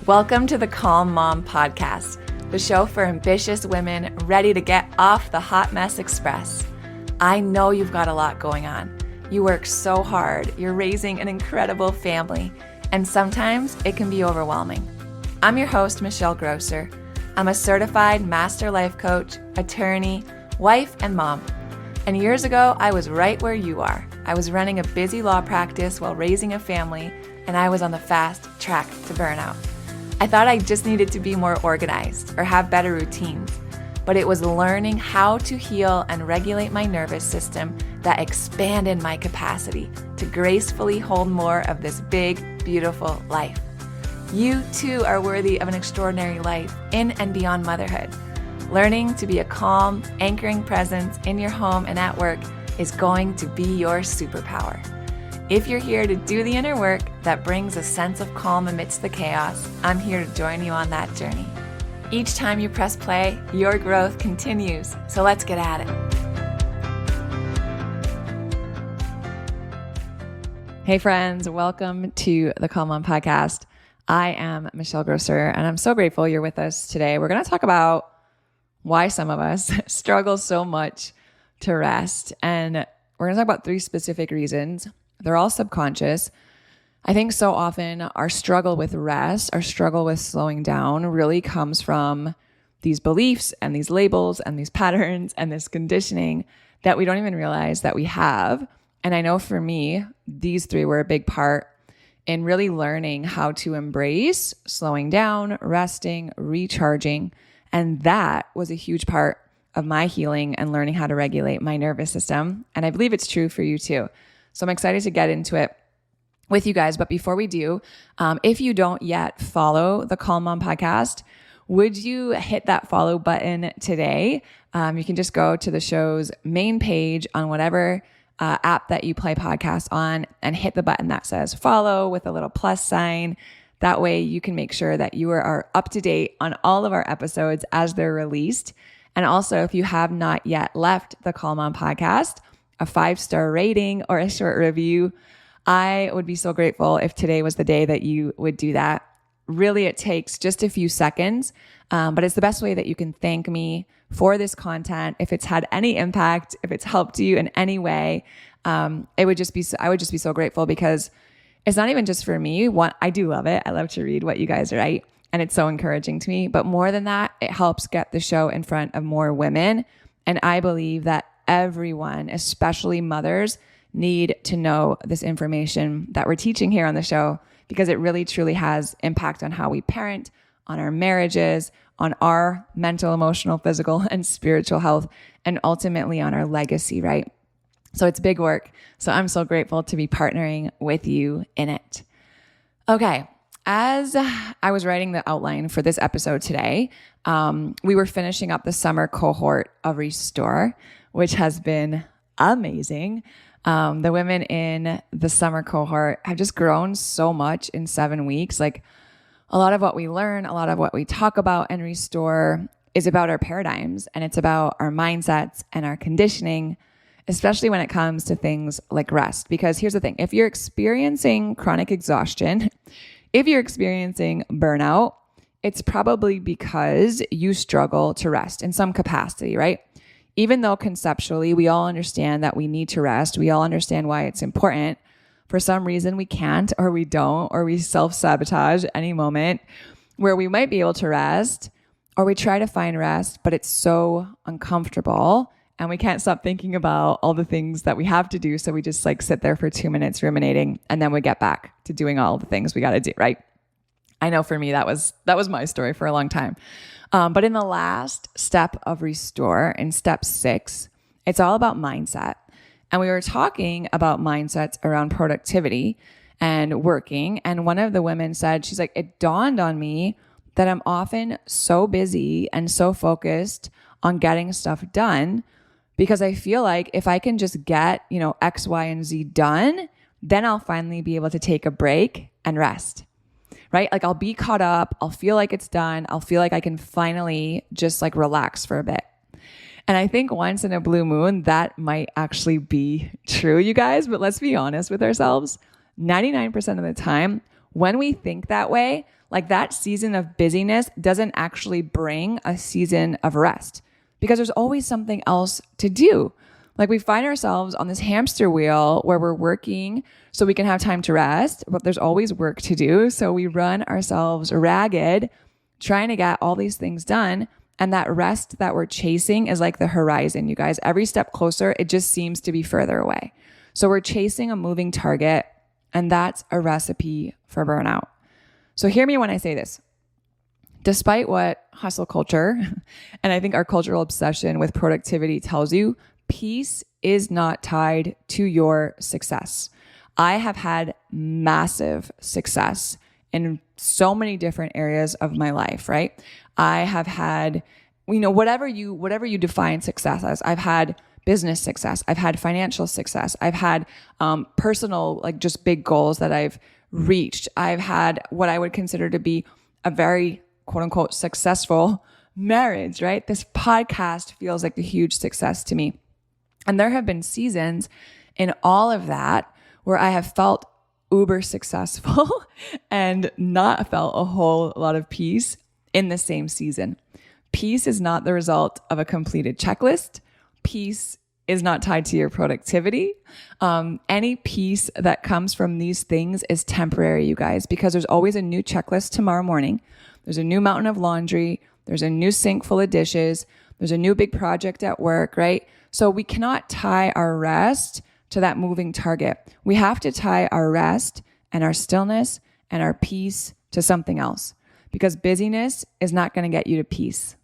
Welcome to the Calm Mom Podcast, the show for ambitious women ready to get off the hot mess express. I know you've got a lot going on. You work so hard, you're raising an incredible family, and sometimes it can be overwhelming. I'm your host, Michelle Grosser. I'm a certified master life coach, attorney, wife, and mom. And years ago, I was right where you are. I was running a busy law practice while raising a family, and I was on the fast track to burnout. I thought I just needed to be more organized or have better routines, but it was learning how to heal and regulate my nervous system that expanded my capacity to gracefully hold more of this big, beautiful life. You too are worthy of an extraordinary life in and beyond motherhood. Learning to be a calm, anchoring presence in your home and at work is going to be your superpower. If you're here to do the inner work that brings a sense of calm amidst the chaos, I'm here to join you on that journey. Each time you press play, your growth continues. So let's get at it. Hey friends, welcome to the Calm Mom Podcast. I am Michelle Grosser, and I'm so grateful you're with us today. We're going to talk about why some of us struggle so much to rest. And we're going to talk about 3 specific reasons. They're all subconscious. I think so often our struggle with rest, our struggle with slowing down really comes from these beliefs and these labels and these patterns and this conditioning that we don't even realize that we have. And I know for me, these 3 were a big part in really learning how to embrace slowing down, resting, recharging. And that was a huge part of my healing and learning how to regulate my nervous system. And I believe it's true for you too. So I'm excited to get into it with you guys. But before we do, if you don't yet follow the Calm Mom Podcast, would you hit that follow button today? You can just go to the show's main page on whatever app that you play podcasts on and hit the button that says follow with a little plus sign. That way you can make sure that you are up to date on all of our episodes as they're released. And also, if you have not yet left the Calm Mom Podcast a 5-star rating or a short review, I would be so grateful if today was the day that you would do that. Really, it takes just a few seconds, but it's the best way that you can thank me for this content. If it's had any impact, if it's helped you in any way, I would just be so grateful, because it's not even just for me. I do love it. I love to read what you guys write, and it's so encouraging to me. But more than that, it helps get the show in front of more women. And I believe that everyone, especially mothers, need to know this information that we're teaching here on the show, because it really truly has impact on how we parent, on our marriages, on our mental, emotional, physical, and spiritual health, and ultimately on our legacy, right? So it's big work. So I'm so grateful to be partnering with you in it. Okay. As I was writing the outline for this episode today, we were finishing up the summer cohort of Restore, which has been amazing. The women in the summer cohort have just grown so much in 7 weeks. Like, a lot of what we learn, a lot of what we talk about in Restore is about our paradigms, and it's about our mindsets and our conditioning, especially when it comes to things like rest. Because here's the thing, if you're experiencing chronic exhaustion, if you're experiencing burnout, it's probably because you struggle to rest in some capacity, right? Even though conceptually we all understand that we need to rest, we all understand why it's important, for some reason we can't, or we don't, or we self-sabotage any moment where we might be able to rest, or we try to find rest, but it's so uncomfortable and we can't stop thinking about all the things that we have to do. So we just sit there for 2 minutes ruminating, and then we get back to doing all the things we got to do, right? I know for me, that was my story for a long time. But in the last step of Restore, in step 6, it's all about mindset. And we were talking about mindsets around productivity and working. And one of the women said, she's like, it dawned on me that I'm often so busy and so focused on getting stuff done, because I feel like if I can just get, X, Y, and Z done, then I'll finally be able to take a break and rest. Right? Like, I'll be caught up. I'll feel like it's done. I'll feel like I can finally just relax for a bit. And I think once in a blue moon, that might actually be true, you guys. But let's be honest with ourselves. 99% of the time, when we think that way, like that season of busyness doesn't actually bring a season of rest because there's always something else to do. Like we find ourselves on this hamster wheel where we're working so we can have time to rest, but there's always work to do. So we run ourselves ragged trying to get all these things done. And that rest that we're chasing is like the horizon, you guys. Every step closer, it just seems to be further away. So we're chasing a moving target, and that's a recipe for burnout. So hear me when I say this. Despite what hustle culture and I think our cultural obsession with productivity tells you, peace is not tied to your success. I have had massive success in so many different areas of my life, right? I have had, whatever you define success as. I've had business success. I've had financial success. I've had personal, like just big goals that I've reached. I've had what I would consider to be a very quote unquote successful marriage, right? This podcast feels like a huge success to me. And there have been seasons in all of that where I have felt uber successful and not felt a whole lot of peace in the same season. Peace is not the result of a completed checklist. Peace is not tied to your productivity. Any peace that comes from these things is temporary, you guys, because there's always a new checklist tomorrow morning. There's a new mountain of laundry. There's a new sink full of dishes. There's a new big project at work, right? So we cannot tie our rest to that moving target. We have to tie our rest and our stillness and our peace to something else, because busyness is not going to get you to peace.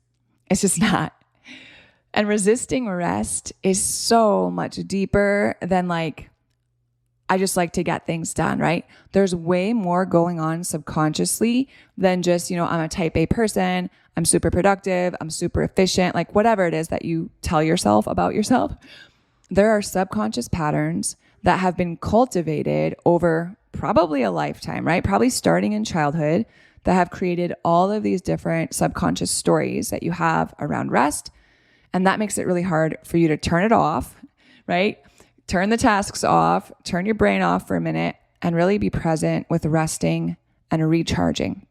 It's just not. And resisting rest is so much deeper than like, I just like to get things done, right? There's way more going on subconsciously than just, I'm a type A person. I'm super productive. I'm super efficient. Like whatever it is that you tell yourself about yourself. There are subconscious patterns that have been cultivated over probably a lifetime, right? Probably starting in childhood, that have created all of these different subconscious stories that you have around rest. And that makes it really hard for you to turn it off, right? Turn the tasks off, turn your brain off for a minute, and really be present with resting and recharging.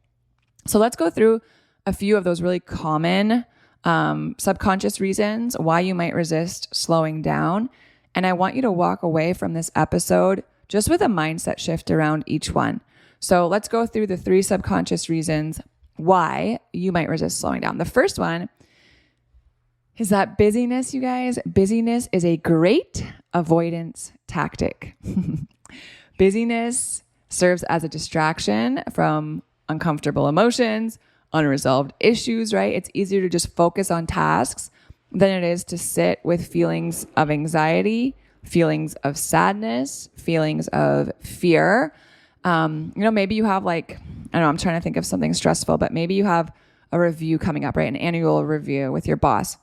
So let's go through a few of those really common subconscious reasons why you might resist slowing down. And I want you to walk away from this episode just with a mindset shift around each one. So let's go through the 3 subconscious reasons why you might resist slowing down. The first one is that busyness, you guys. Busyness is a great avoidance tactic. Busyness serves as a distraction from uncomfortable emotions, unresolved issues, right? It's easier to just focus on tasks than it is to sit with feelings of anxiety, feelings of sadness, feelings of fear. Maybe you have I'm trying to think of something stressful, but maybe you have a review coming up, right? An annual review with your boss,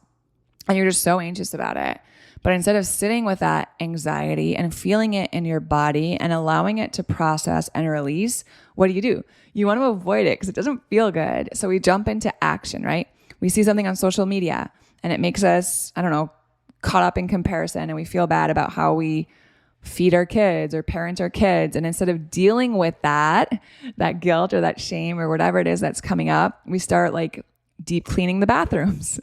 and you're just so anxious about it. But instead of sitting with that anxiety and feeling it in your body and allowing it to process and release, what do? You want to avoid it because it doesn't feel good. So we jump into action, right? We see something on social media and it makes us, caught up in comparison, and we feel bad about how we feed our kids or parent our kids. And instead of dealing with that guilt or that shame or whatever it is that's coming up, we start deep cleaning the bathrooms.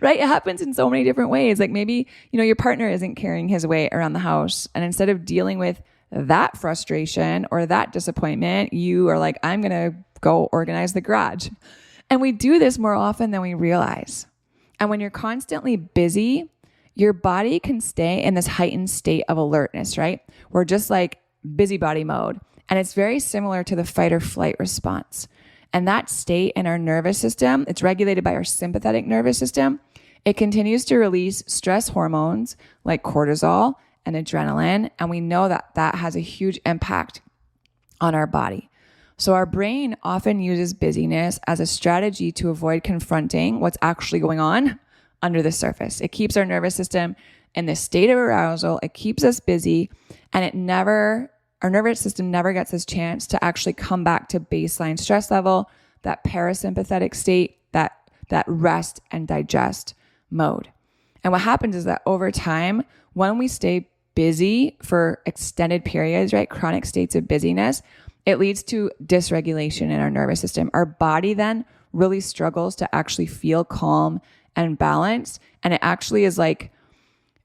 Right? It happens in so many different ways. Like maybe, your partner isn't carrying his weight around the house. And instead of dealing with that frustration or that disappointment, you are like, I'm going to go organize the garage. And we do this more often than we realize. And when you're constantly busy, your body can stay in this heightened state of alertness, right? We're just like busybody mode. And it's very similar to the fight or flight response. And that state in our nervous system, it's regulated by our sympathetic nervous system. It continues to release stress hormones like cortisol and adrenaline. And we know that that has a huge impact on our body. So our brain often uses busyness as a strategy to avoid confronting what's actually going on under the surface. It keeps our nervous system in this state of arousal. It keeps us busy, and our nervous system never gets this chance to actually come back to baseline stress level, that parasympathetic state, that rest and digest mode. And what happens is that over time, when we stay busy for extended periods, right, chronic states of busyness, it leads to dysregulation in our nervous system. Our body then really struggles to actually feel calm and balanced. And it actually is like,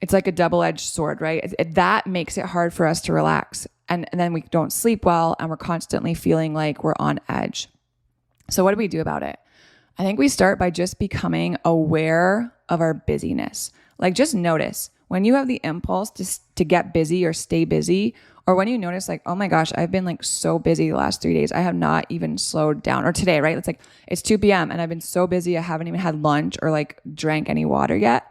it's like a double-edged sword, right? That makes it hard for us to relax. And then we don't sleep well, and we're constantly feeling like we're on edge. So what do we do about it? I think we start by just becoming aware of our busyness. Like, just notice when you have the impulse to get busy or stay busy, or when you notice like, oh my gosh, I've been like so busy the last 3 days. I have not even slowed down. Or today, right? It's like, it's 2 p.m. and I've been so busy. I haven't even had lunch or like drank any water yet.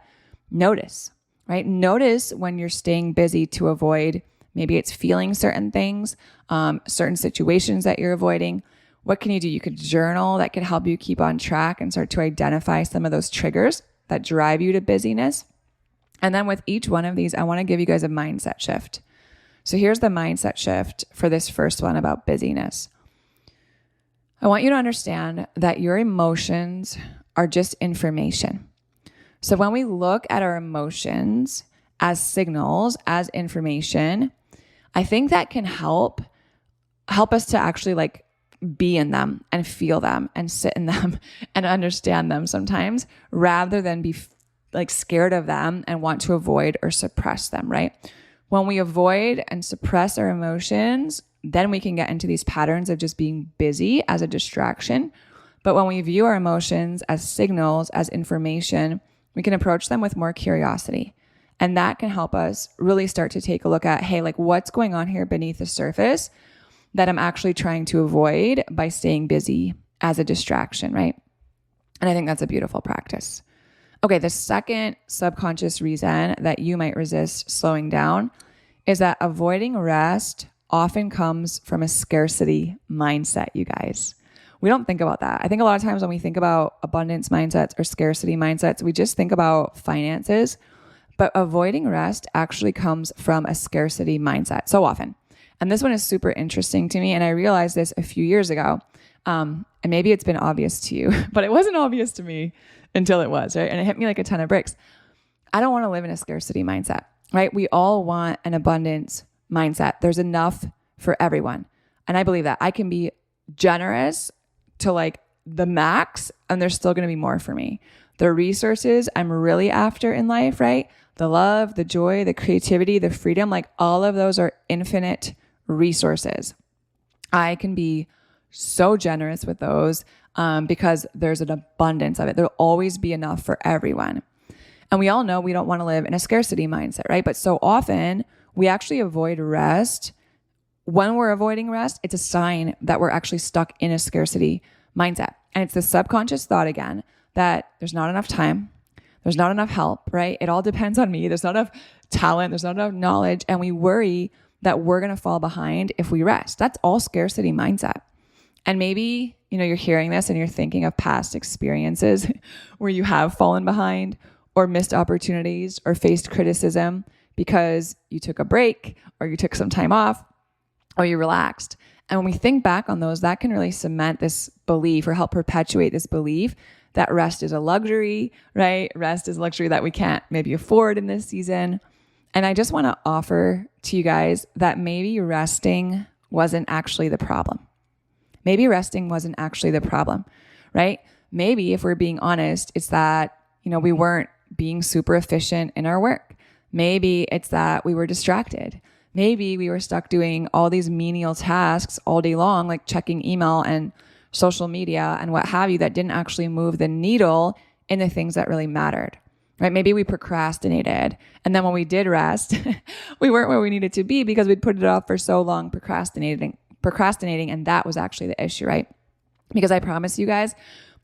Notice, right? Notice when you're staying busy to avoid, maybe it's feeling certain things, certain situations that you're avoiding. What can you do? You could journal. That could help you keep on track and start to identify some of those triggers that drive you to busyness. And then with each one of these, I want to give you guys a mindset shift. So here's the mindset shift for this first one about busyness. I want you to understand that your emotions are just information. So when we look at our emotions as signals, as information, I think that can help us to actually like be in them and feel them and sit in them and understand them sometimes, rather than be like scared of them and want to avoid or suppress them, right? When we avoid and suppress our emotions, then we can get into these patterns of just being busy as a distraction. But when we view our emotions as signals, as information, we can approach them with more curiosity. And that can help us really start to take a look at, hey, like what's going on here beneath the surface that I'm actually trying to avoid by staying busy as a distraction, right? And I think that's a beautiful practice. Okay, the second subconscious reason that you might resist slowing down is that avoiding rest often comes from a scarcity mindset, you guys. We don't think about that. I think a lot of times when we think about abundance mindsets or scarcity mindsets, we just think about finances, but avoiding rest actually comes from a scarcity mindset so often. And this one is super interesting to me. And I realized this a few years ago. And maybe it's been obvious to you, but it wasn't obvious to me until it was, right? And it hit me like a ton of bricks. I don't want to live in a scarcity mindset, right? We all want an abundance mindset. There's enough for everyone. And I believe that I can be generous to like the max, and there's still going to be more for me. The resources I'm really after in life, right? The love, the joy, the creativity, the freedom, like all of those are infinite resources. I can be so generous with those because there's an abundance of it. There'll always be enough for everyone. And we all know we don't want to live in a scarcity mindset, right? But so often we actually avoid rest. When we're avoiding rest, it's a sign that we're actually stuck in a scarcity mindset. And it's the subconscious thought again that there's not enough time. There's not enough help, right? It all depends on me. There's not enough talent. There's not enough knowledge. And we worry that we're going to fall behind if we rest. That's all scarcity mindset. And maybe, you're hearing this and you're thinking of past experiences where you have fallen behind or missed opportunities or faced criticism because you took a break or you took some time off or you relaxed. And when we think back on those, that can really cement this belief or help perpetuate this belief that rest is a luxury, right? Rest is a luxury that we can't maybe afford in this season. And I just want to offer to you guys that maybe resting wasn't actually the problem. Maybe resting wasn't actually the problem, right? Maybe if we're being honest, it's that, we weren't being super efficient in our work. Maybe it's that we were distracted. Maybe we were stuck doing all these menial tasks all day long, like checking email and social media and what have you, that didn't actually move the needle in the things that really mattered, right? Maybe we procrastinated. And then when we did rest, we weren't where we needed to be because we'd put it off for so long procrastinating. And that was actually the issue, right? Because I promise you guys,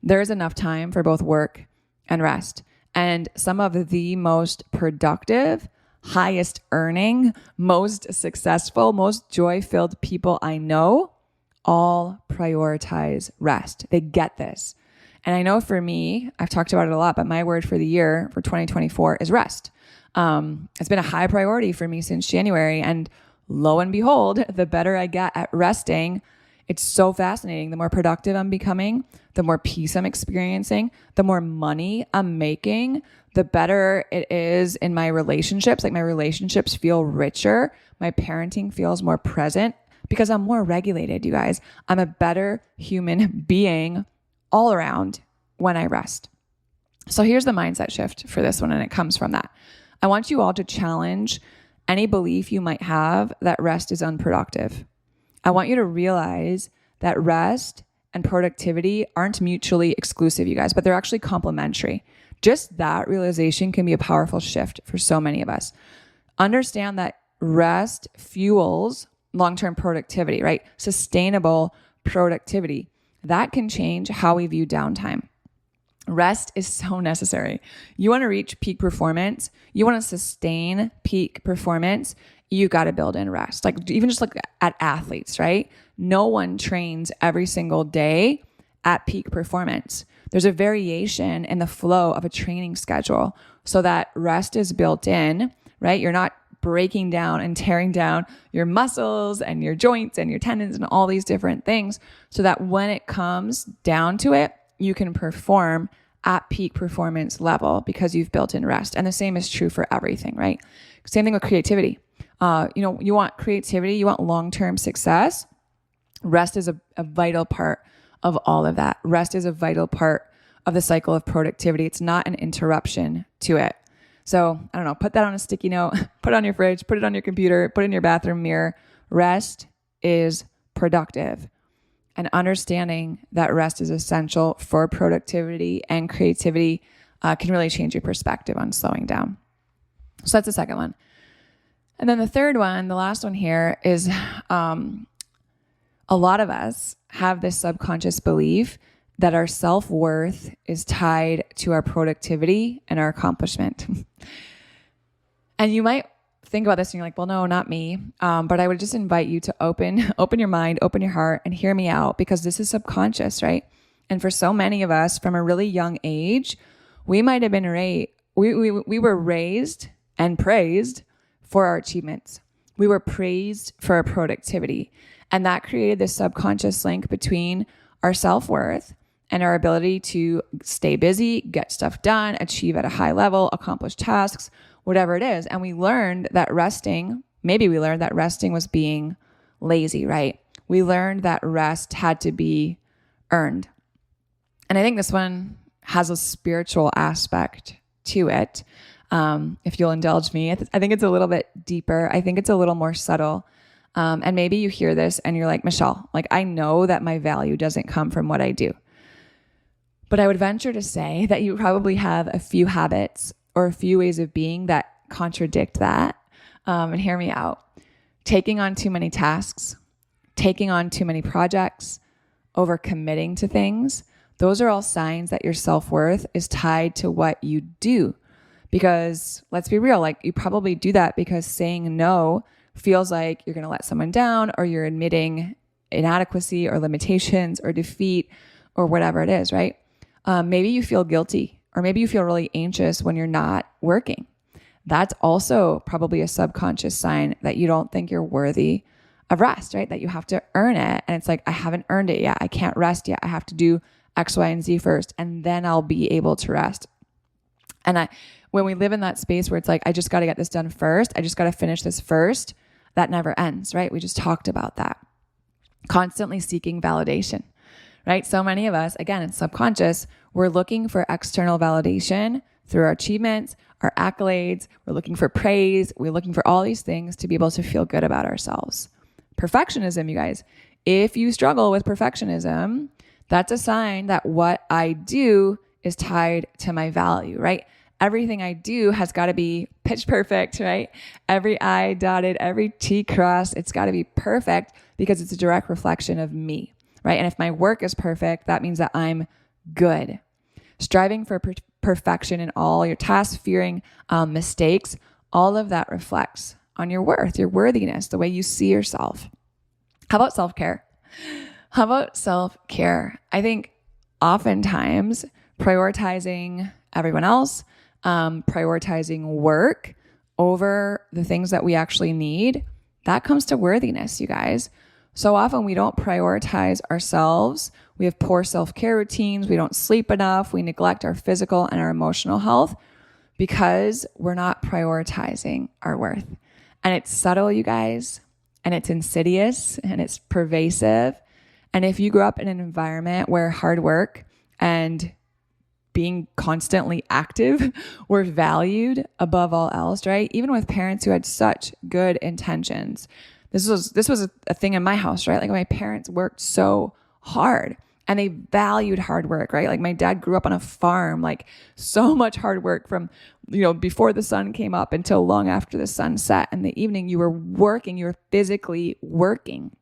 there's enough time for both work and rest. And some of the most productive, highest earning, most successful, most joy-filled people I know all prioritize rest. They get this. And I know for me, I've talked about it a lot, but my word for the year for 2024 is rest. It's been a high priority for me since January. And lo and behold, the better I get at resting, it's so fascinating. The more productive I'm becoming, the more peace I'm experiencing, the more money I'm making, the better it is in my relationships. Like my relationships feel richer. My parenting feels more present. because I'm more regulated, you guys. I'm a better human being all around when I rest. So here's the mindset shift for this one, and it comes from that. I want you all to challenge any belief you might have that rest is unproductive. I want you to realize that rest and productivity aren't mutually exclusive, you guys, but they're actually complementary. Just that realization can be a powerful shift for so many of us. Understand that rest fuels long-term productivity, right? Sustainable productivity. That can change how we view downtime. Rest is so necessary. You want to reach peak performance, you want to sustain peak performance, you got to build in rest. Like even just look at athletes, right? No one trains every single day at peak performance. There's a variation in the flow of a training schedule so that rest is built in, right? You're not breaking down and tearing down your muscles and your joints and your tendons and all these different things so that when it comes down to it, you can perform at peak performance level because you've built in rest. And the same is true for everything, right? Same thing with creativity. You want creativity, you want long-term success. Rest is a vital part of all of that. Rest is a vital part of the cycle of productivity. It's not an interruption to it. So I don't know, put that on a sticky note, put it on your fridge, put it on your computer, put it in your bathroom mirror. Rest is productive. And understanding that rest is essential for productivity and creativity can really change your perspective on slowing down. So that's the second one. And then the third one, the last one here is a lot of us have this subconscious belief that our self-worth is tied to our productivity and our accomplishment. And you might think about this and you're like, well, no, not me. But I would just invite you to open your mind, open your heart, and hear me out, because this is subconscious, right? And for so many of us from a really young age, we might have been we were raised and praised for our achievements. We were praised for our productivity. And that created this subconscious link between our self-worth and our ability to stay busy, get stuff done, achieve at a high level, accomplish tasks, whatever it is. And we learned that resting was being lazy, right? We learned that rest had to be earned. And I think this one has a spiritual aspect to it. If you'll indulge me, I think it's a little bit deeper. I think it's a little more subtle. And maybe you hear this and you're like, Michelle, like I know that my value doesn't come from what I do. But I would venture to say that you probably have a few habits or a few ways of being that contradict that. And hear me out. Taking on too many tasks, taking on too many projects, overcommitting to things. Those are all signs that your self-worth is tied to what you do. Because let's be real, like you probably do that because saying no feels like you're going to let someone down, or you're admitting inadequacy or limitations or defeat or whatever it is, right? Maybe you feel guilty, or maybe you feel really anxious when you're not working. That's also probably a subconscious sign that you don't think you're worthy of rest, right? That you have to earn it. And it's like, I haven't earned it yet. I can't rest yet. I have to do X, Y, and Z first, and then I'll be able to rest. And when we live in that space where it's like, I just got to get this done first, I just got to finish this first, that never ends, right? We just talked about that. Constantly seeking validation, right? So many of us, again, it's subconscious, we're looking for external validation through our achievements, our accolades. We're looking for praise. We're looking for all these things to be able to feel good about ourselves. Perfectionism, you guys. If you struggle with perfectionism, that's a sign that what I do is tied to my value, right? Everything I do has got to be pitch perfect, right? Every I dotted, every T crossed, it's got to be perfect because it's a direct reflection of me, right? And if my work is perfect, that means that I'm good. Striving for perfection in all your tasks, fearing mistakes, all of that reflects on your worth, your worthiness, the way you see yourself. How about self-care? How about self-care? I think oftentimes prioritizing everyone else, prioritizing work over the things that we actually need, that comes to worthiness, you guys. So often we don't prioritize ourselves. We have poor self-care routines. We don't sleep enough. We neglect our physical and our emotional health because we're not prioritizing our worth. And it's subtle, you guys. and it's insidious and it's pervasive. And if you grew up in an environment where hard work and being constantly active were valued above all else, right? Even with parents who had such good intentions. This was a thing in my house, right? Like my parents worked so hard and they valued hard work, right? Like my dad grew up on a farm, like so much hard work from, before the sun came up until long after the sun set. In the evening, you were working, you were physically working.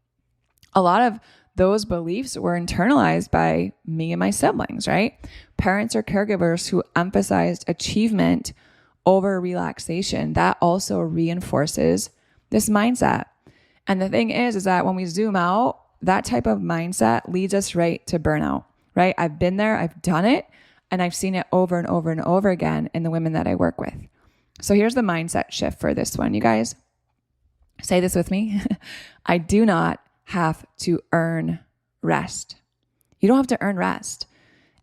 A lot of those beliefs were internalized by me and my siblings, right? Parents or caregivers who emphasized achievement over relaxation, that also reinforces this mindset. And the thing is that when we zoom out, that type of mindset leads us right to burnout, right? I've been there, I've done it, and I've seen it over and over and over again in the women that I work with. So here's the mindset shift for this one. You guys, say this with me. I do not have to earn rest. You don't have to earn rest.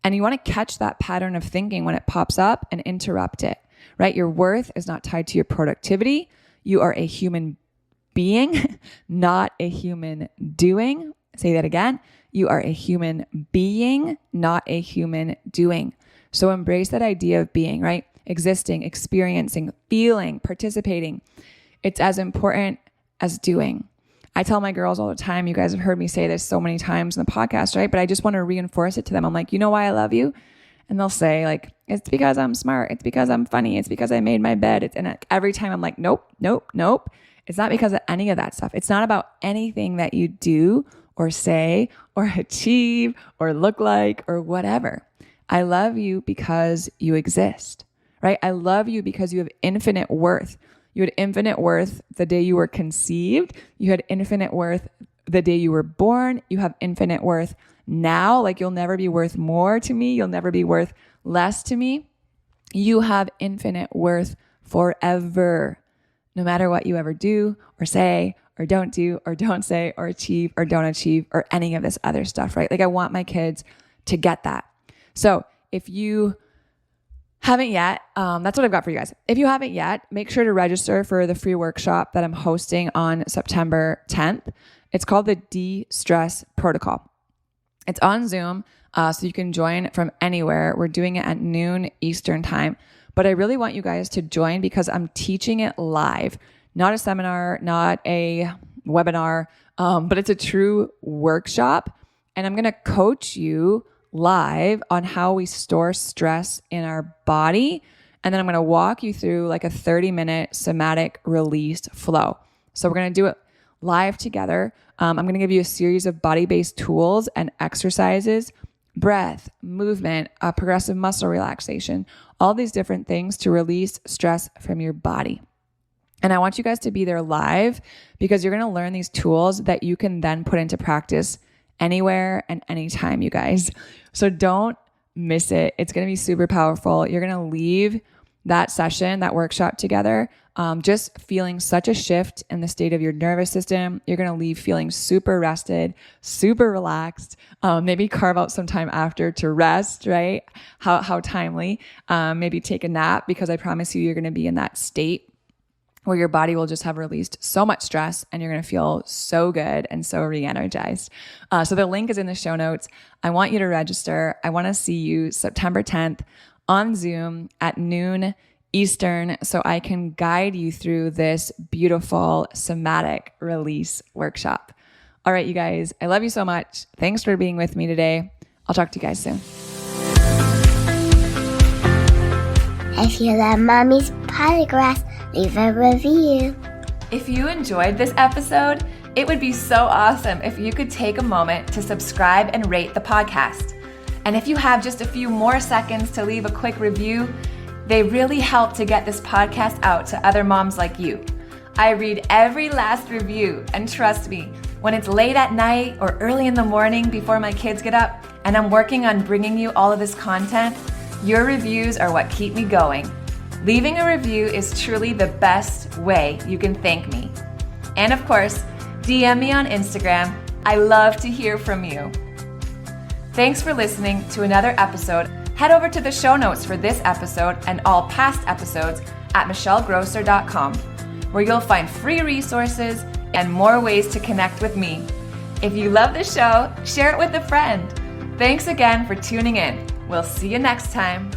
And you want to catch that pattern of thinking when it pops up and interrupt it, right? Your worth is not tied to your productivity. You are a human being, not a human doing. Say that again. You are a human being, not a human doing. So embrace that idea of being, right? Existing, experiencing, feeling, participating. It's as important as doing. I tell my girls all the time, you guys have heard me say this so many times in the podcast, right? But I just want to reinforce it to them. I'm like, you know why I love you? And they'll say like, it's because I'm smart. It's because I'm funny. It's because I made my bed. And every time I'm like, nope. It's not because of any of that stuff. It's not about anything that you do or say or achieve or look like or whatever. I love you because you exist, right? I love you because you have infinite worth. You had infinite worth the day you were conceived. You had infinite worth the day you were born. You have infinite worth now. Like you'll never be worth more to me. You'll never be worth less to me. You have infinite worth forever, no matter what you ever do or say or don't do or don't say or achieve or don't achieve or any of this other stuff, right? Like I want my kids to get that. So if you haven't yet, that's what I've got for you guys. If you haven't yet, make sure to register for the free workshop that I'm hosting on September 10th. It's called the De-Stress Protocol. It's on Zoom, so you can join from anywhere. We're doing it at noon Eastern time. But I really want you guys to join because I'm teaching it live, not a seminar, not a webinar, but it's a true workshop. And I'm going to coach you live on how we store stress in our body. And then I'm going to walk you through like a 30-minute somatic release flow. So we're going to do it live together. I'm going to give you a series of body-based tools and exercises, breath, movement, progressive muscle relaxation, all these different things to release stress from your body. And I want you guys to be there live because you're going to learn these tools that you can then put into practice anywhere and anytime, you guys. So don't miss it. It's going to be super powerful. You're going to leave that session, that workshop together, just feeling such a shift in the state of your nervous system. You're going to leave feeling super rested, super relaxed, maybe carve out some time after to rest, right? How timely. Maybe take a nap because I promise you, you're going to be in that state where your body will just have released so much stress and you're going to feel so good and so re-energized. So the link is in the show notes. I want you to register. I want to see you September 10th on Zoom at noon Eastern so I can guide you through this beautiful somatic release workshop. All right, you guys, I love you so much. Thanks for being with me today. I'll talk to you guys soon. If you love Mommy's Podcast, leave a review. If you enjoyed this episode, it would be so awesome if you could take a moment to subscribe and rate the podcast. And if you have just a few more seconds to leave a quick review, they really help to get this podcast out to other moms like you. I read every last review, and trust me, when it's late at night or early in the morning before my kids get up and I'm working on bringing you all of this content, your reviews are what keep me going. Leaving a review is truly the best way you can thank me. And of course, DM me on Instagram. I love to hear from you. Thanks for listening to another episode. Head over to the show notes for this episode and all past episodes at michellegrosser.com, where you'll find free resources, and more ways to connect with me. If you love the show, share it with a friend. Thanks again for tuning in. We'll see you next time.